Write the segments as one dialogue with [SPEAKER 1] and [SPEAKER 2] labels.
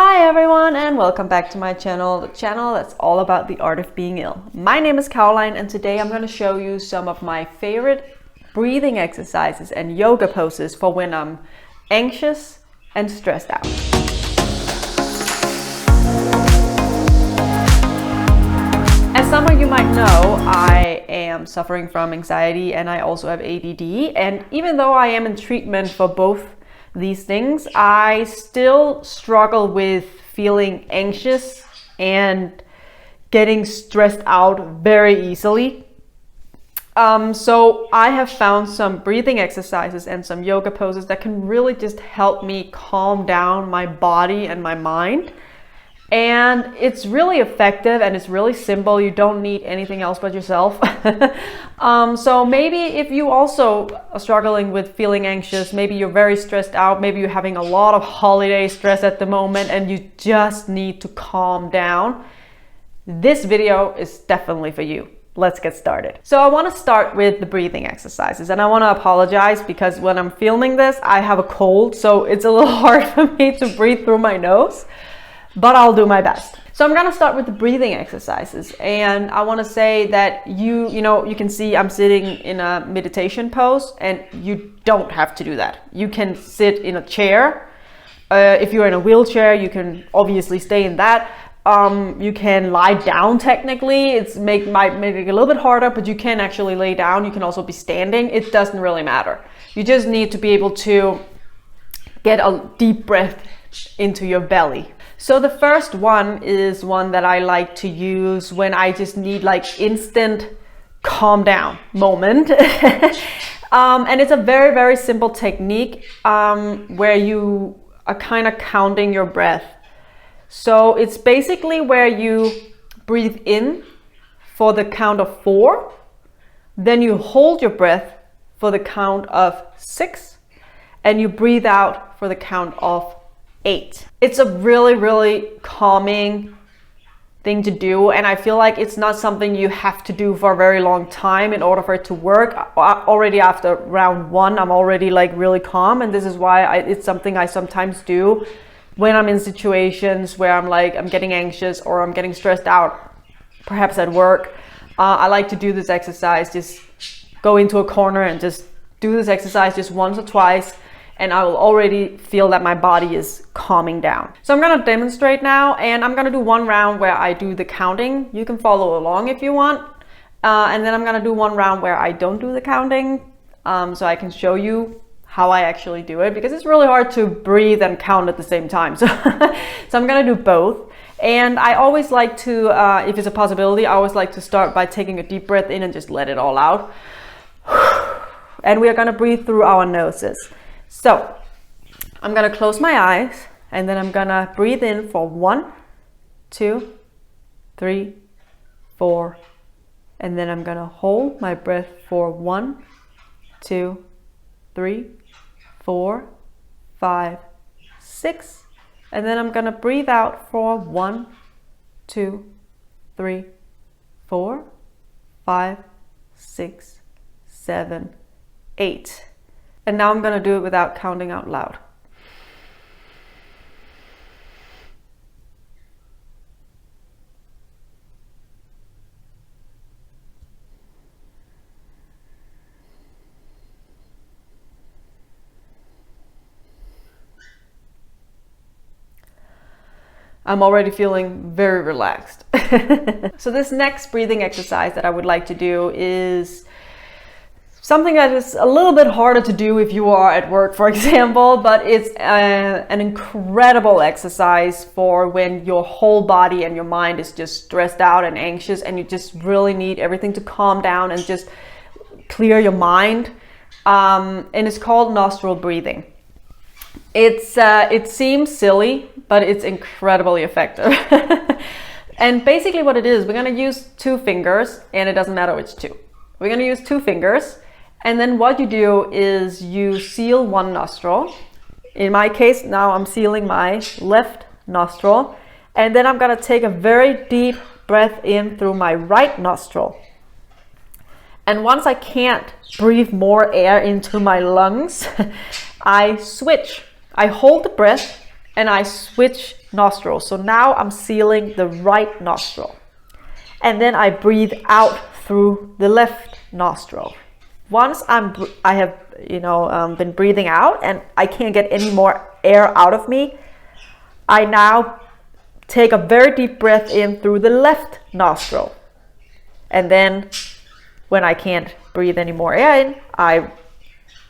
[SPEAKER 1] Hi everyone, and welcome back to my channel, the channel that's all about the art of being ill. My name is Caroline, and today I'm going to show you some of my favorite breathing exercises and yoga poses for when I'm anxious and stressed out. As some of you might know, I am suffering from anxiety and I also have ADD, and even though I am in treatment for both these things, I still struggle with feeling anxious and getting stressed out very easily. So I have found some breathing exercises and some yoga poses that can really just help me calm down my body and my mind. And it's really effective and it's really simple. You don't need anything else but yourself. So maybe if you also are struggling with feeling anxious, maybe you're very stressed out, maybe you're having a lot of holiday stress at the moment and you just need to calm down, this video is definitely for you. Let's get started. So I want to start with the breathing exercises, and I want to apologize because when I'm filming this, I have a cold, so it's a little hard for me to breathe through my nose. But I'll do my best. So I'm gonna start with the breathing exercises, and I want to say that you can see I'm sitting in a meditation pose, and you don't have to do that. You can sit in a chair. If you're in a wheelchair, you can obviously stay in that. You can lie down technically. Might make it a little bit harder, but you can actually lay down. You can also be standing. It doesn't really matter. You just need to be able to get a deep breath into your belly. So the first one is one that I like to use when I just need like instant calm down moment. And it's a very, very simple technique where you are kind of counting your breath. So it's basically where you breathe in for the count of 4, then you hold your breath for the count of 6, and you breathe out for the count of 8. It's a really, really calming thing to do, and I feel like it's not something you have to do for a very long time in order for it to work. Already after round 1, I'm already like really calm, and this is why it's something I sometimes do when I'm in situations where I'm getting anxious or I'm getting stressed out, perhaps at work. I like to do this exercise, just go into a corner and just do this exercise just once or twice, and I will already feel that my body is calming down. So I'm gonna demonstrate now, and I'm gonna do one round where I do the counting. You can follow along if you want. And then I'm gonna do one round where I don't do the counting, so I can show you how I actually do it, because it's really hard to breathe and count at the same time. So, so I'm gonna do both. And I always like to, if it's a possibility, I always like to start by taking a deep breath in and just let it all out. And we are gonna breathe through our noses. So I'm gonna close my eyes, and then I'm gonna breathe in for 1, 2, 3, 4, and then I'm gonna hold my breath for 1, 2, 3, 4, 5, 6, and then I'm gonna breathe out for 1, 2, 3, 4, 5, 6, 7, 8. And now I'm gonna do it without counting out loud. I'm already feeling very relaxed. So this next breathing exercise that I would like to do is something that is a little bit harder to do if you are at work, for example, but it's an incredible exercise for when your whole body and your mind is just stressed out and anxious, and you just really need everything to calm down and just clear your mind. And it's called nostril breathing. It seems silly, but it's incredibly effective. And basically what it is, we're gonna use 2 fingers, and it doesn't matter which 2. We're gonna use 2 fingers, and then what you do is you seal one nostril. In my case, now I'm sealing my left nostril, and then I'm gonna take a very deep breath in through my right nostril. And once I can't breathe more air into my lungs, I switch. I hold the breath and I switch nostril. So now I'm sealing the right nostril. And then I breathe out through the left nostril. Once I have been breathing out and I can't get any more air out of me, I now take a very deep breath in through the left nostril. And then when I can't breathe any more air in, I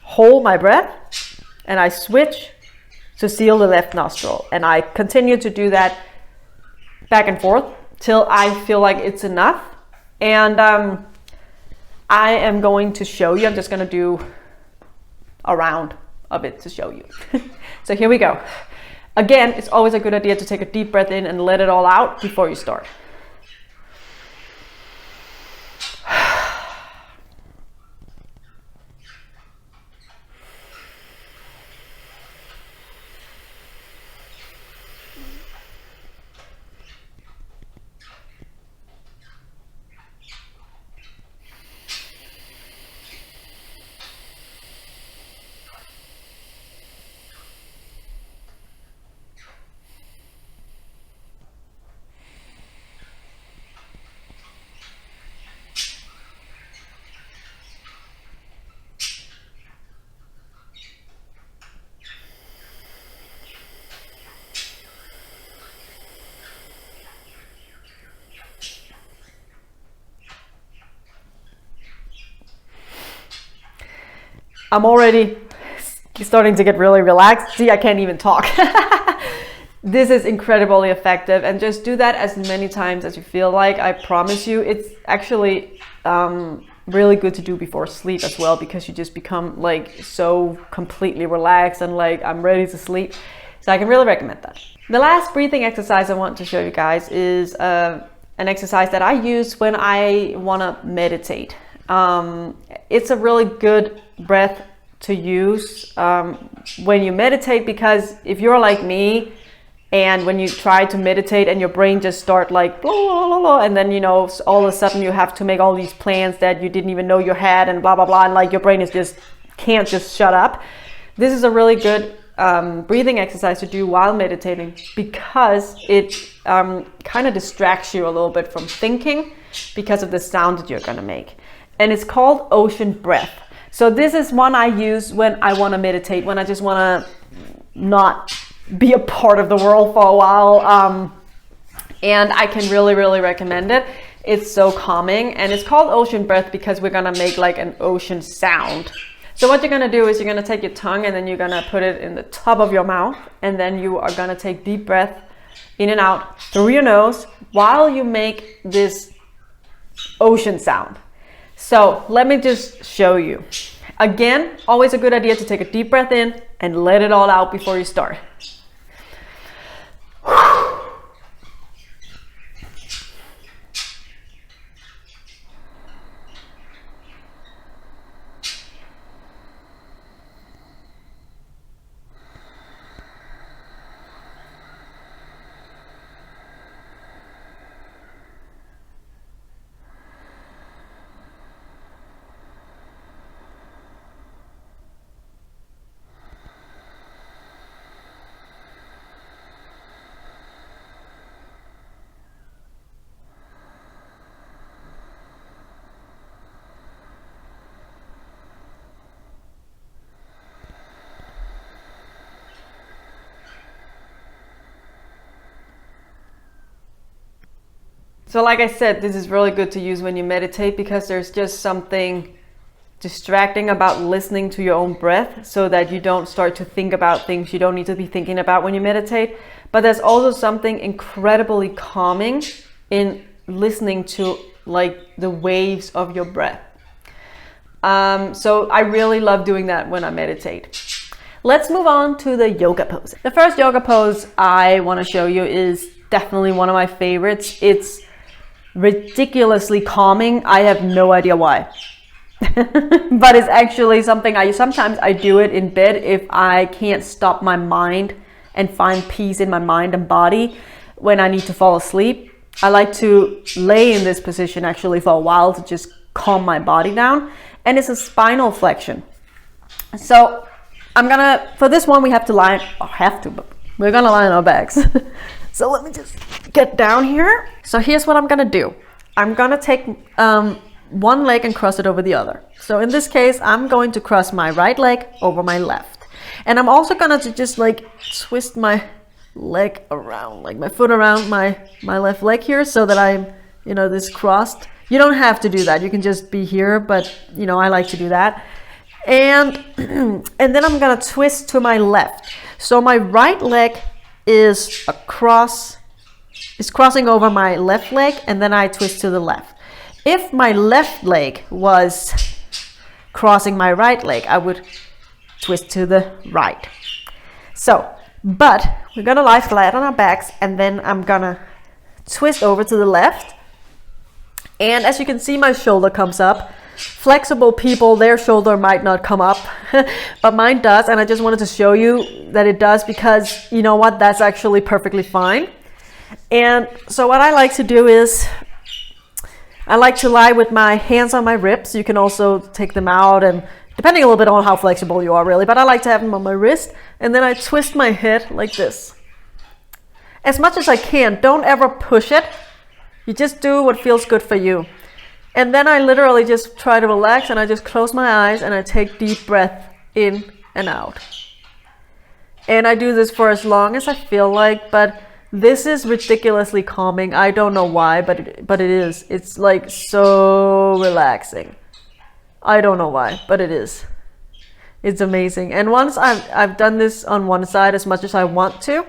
[SPEAKER 1] hold my breath and I switch to seal the left nostril. And I continue to do that back and forth till I feel like it's enough. And I am going to show you. I'm just going to do a round of it to show you. So here we go. Again, it's always a good idea to take a deep breath in and let it all out before you start. I'm already starting to get really relaxed. See, I can't even talk. This is incredibly effective, and just do that as many times as you feel like. I promise you, it's actually really good to do before sleep as well, because you just become like so completely relaxed and like I'm ready to sleep. So I can really recommend that. The last breathing exercise I want to show you guys is an exercise that I use when I want to meditate. It's a really good breath to use when you meditate, because if you're like me and when you try to meditate and your brain just start like blah, blah, blah, blah, and then all of a sudden you have to make all these plans that you didn't even know you had and blah blah blah, and like your brain is just can't just shut up. This is a really good breathing exercise to do while meditating, because it kind of distracts you a little bit from thinking because of the sound that you're gonna make. And it's called ocean breath. So this is one I use when I want to meditate, when I just want to not be a part of the world for a while. And I can really, really recommend it. It's so calming, and it's called ocean breath because we're going to make like an ocean sound. So what you're going to do is you're going to take your tongue and then you're going to put it in the top of your mouth, and then you are going to take deep breath in and out through your nose while you make this ocean sound. So let me just show you. Again, always a good idea to take a deep breath in and let it all out before you start. So like I said, this is really good to use when you meditate, because there's just something distracting about listening to your own breath, so that you don't start to think about things you don't need to be thinking about when you meditate. But there's also something incredibly calming in listening to like the waves of your breath. So I really love doing that when I meditate. Let's move on to the yoga pose. The first yoga pose I want to show you is definitely one of my favorites. It's ridiculously calming. I have no idea why. But it's actually something sometimes I do it in bed if I can't stop my mind and find peace in my mind and body when I need to fall asleep. I like to lay in this position actually for a while to just calm my body down. And it's a spinal flexion. So for this one we have to lie, but we're gonna lie on our backs. So let me just get down here. So here's what I'm gonna do. I'm gonna take one leg and cross it over the other. So in this case, I'm going to cross my right leg over my left. And I'm also gonna just like twist my leg around, like my foot around my left leg here, so that I'm, you know, this crossed. You don't have to do that. You can just be here, but you know, I like to do that. And and then I'm gonna twist to my left. So my right leg is crossing over my left leg, and then I twist to the left. If my left leg was crossing my right leg, I would twist to the right. So, but we're gonna lie flat on our backs, and then I'm gonna twist over to the left. And as you can see, my shoulder comes up. Flexible people, their shoulder might not come up, but mine does. And I just wanted to show you that it does, because you know what, that's actually perfectly fine. And so what I like to do is, I like to lie with my hands on my ribs. You can also take them out, and depending a little bit on how flexible you are really, but I like to have them on my wrist. And then I twist my head like this. As much as I can, don't ever push it. You just do what feels good for you. And then I literally just try to relax, and I just close my eyes and I take deep breath in and out. And I do this for as long as I feel like, but this is ridiculously calming. I don't know why, but it is. It's like so relaxing. I don't know why, but it is. It's amazing. And once I've done this on one side as much as I want to,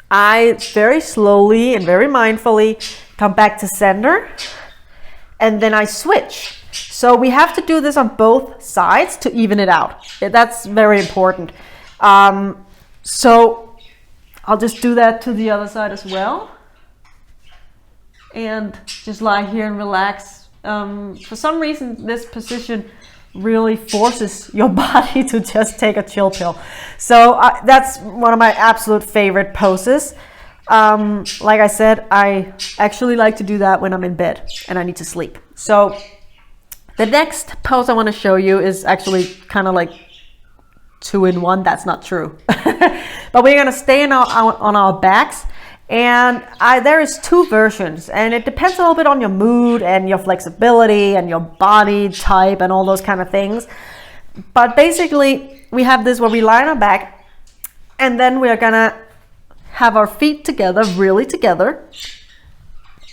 [SPEAKER 1] I very slowly and very mindfully come back to center, and then I switch. So we have to do this on both sides to even it out. That's very important. So I'll just do that to the other side as well. And just lie here and relax. For some reason, this position really forces your body to just take a chill pill. So that's one of my absolute favorite poses. Like I said, I actually like to do that when I'm in bed and I need to sleep. So the next pose I want to show you is actually kind of like 2 in 1. That's not true. But we're going to stay on our backs. And there is 2 versions, and it depends a little bit on your mood and your flexibility and your body type and all those kind of things. But basically, we have this where we lie on our back, and then we're gonna have our feet together, really together,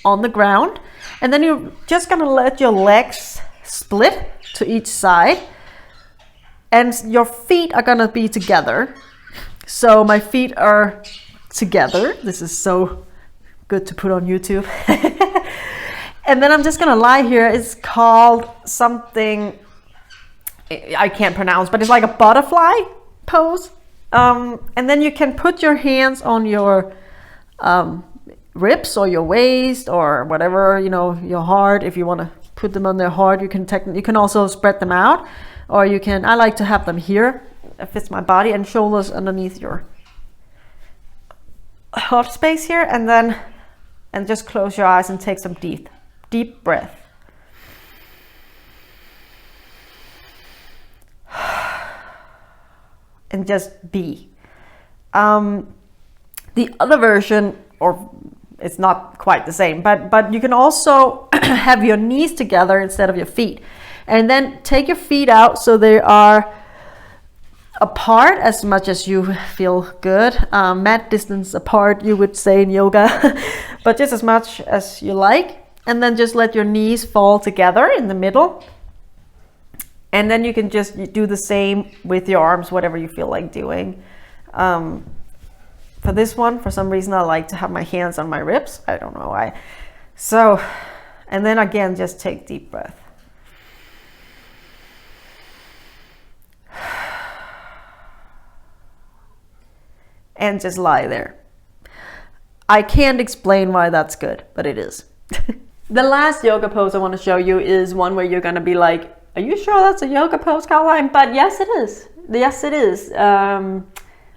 [SPEAKER 1] on the ground. And then you're just gonna let your legs split to each side, and your feet are gonna be together. So my feet are together. This is so good to put on YouTube. And then I'm just gonna lie here. It's called something I can't pronounce, but it's like a butterfly pose. And then you can put your hands on your ribs or your waist or whatever, you know, your heart. If you want to put them on their heart, you can also spread them out, or you can. I like to have them here. It fits my body, and shoulders underneath your heart space here, and just close your eyes and take some deep breath. And just be. The other version, or it's not quite the same, but you can also have your knees together instead of your feet, and then take your feet out so they are apart as much as you feel good. Mat distance apart, you would say in yoga, but just as much as you like. And then just let your knees fall together in the middle. And then you can just do the same with your arms, whatever you feel like doing. For this one, for some reason, I like to have my hands on my ribs. I don't know why. So, and then again, just take deep breath. And just lie there. I can't explain why that's good, but it is. The last yoga pose I want to show you is one where you're going to be like, are you sure that's a yoga pose, Caroline? But yes, it is. Yes, it is.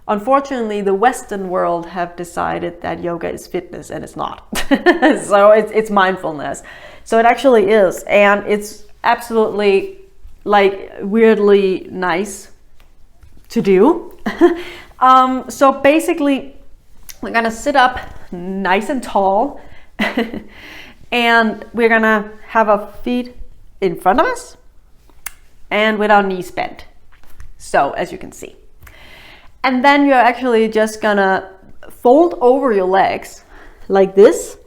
[SPEAKER 1] Unfortunately, the Western world have decided that yoga is fitness, and it's not. So it's mindfulness. So it actually is. And it's absolutely like weirdly nice to do. So basically, we're gonna sit up nice and tall. And we're gonna have our feet in front of us and with our knees bent. So as you can see. And then you're actually just gonna fold over your legs like this,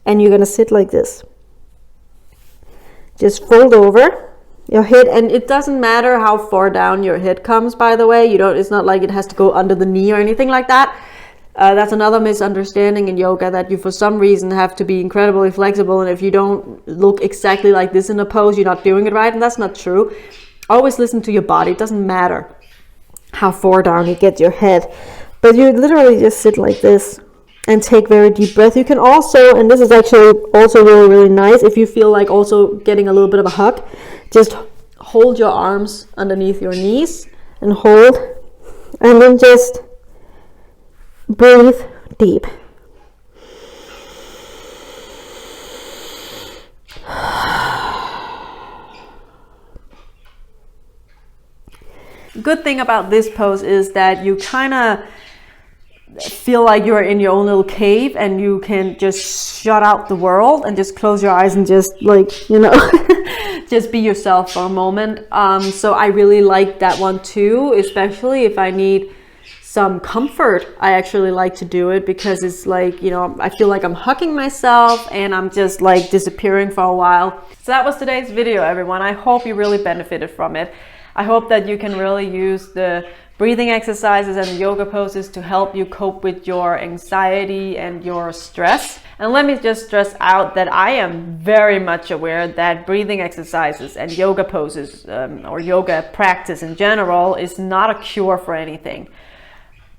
[SPEAKER 1] and you're gonna sit like this. Just fold over your head, and it doesn't matter how far down your head comes, by the way. It's not like it has to go under the knee or anything like that. That's another misunderstanding in yoga, that you for some reason have to be incredibly flexible, and if you don't look exactly like this in a pose, you're not doing it right, and that's not true. Always listen to your body. It doesn't matter how far down you get your head, but you literally just sit like this and take very deep breath. You can also, and this is actually also really, really nice, if you feel like also getting a little bit of a hug, just hold your arms underneath your knees and hold, and then just breathe deep. Good thing about this pose is that you kind of feel like you're in your own little cave, and you can just shut out the world and just close your eyes and just like, you know, just be yourself for a moment. So I really like that one too, especially if I need some comfort. I actually like to do it because it's like, you know, I feel like I'm hugging myself and I'm just like disappearing for a while. So that was today's video, everyone. I hope you really benefited from it. I hope that you can really use the breathing exercises and yoga poses to help you cope with your anxiety and your stress. And let me just stress out that I am very much aware that breathing exercises and yoga poses or yoga practice in general is not a cure for anything.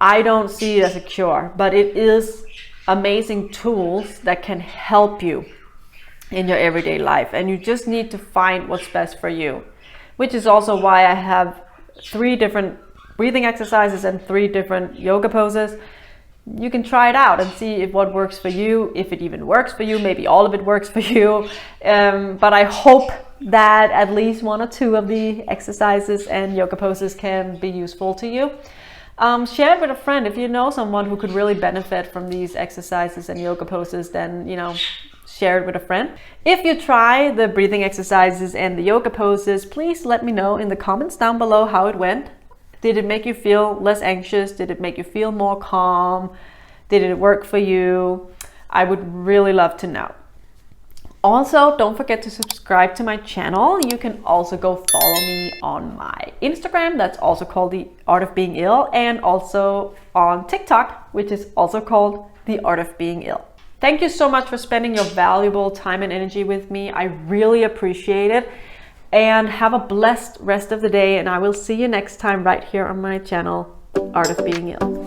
[SPEAKER 1] I don't see it as a cure, but it is amazing tools that can help you in your everyday life. And you just need to find what's best for you, which is also why I have 3 different breathing exercises and 3 different yoga poses. You can try it out and see if what works for you, if it even works for you. Maybe all of it works for you. But I hope that at least 1 or 2 of the exercises and yoga poses can be useful to you. Share it with a friend. If you know someone who could really benefit from these exercises and yoga poses, then, you know, share it with a friend. If you try the breathing exercises and the yoga poses, please let me know in the comments down below how it went. Did it make you feel less anxious? Did it make you feel more calm? Did it work for you? I would really love to know. Also, don't forget to subscribe to my channel. You can also go follow me on my Instagram, that's also called The Art of Being Ill, and also on TikTok, which is also called The Art of Being Ill. Thank you so much for spending your valuable time and energy with me. I really appreciate it. And have a blessed rest of the day, and I will see you next time right here on my channel, Art of Being Ill.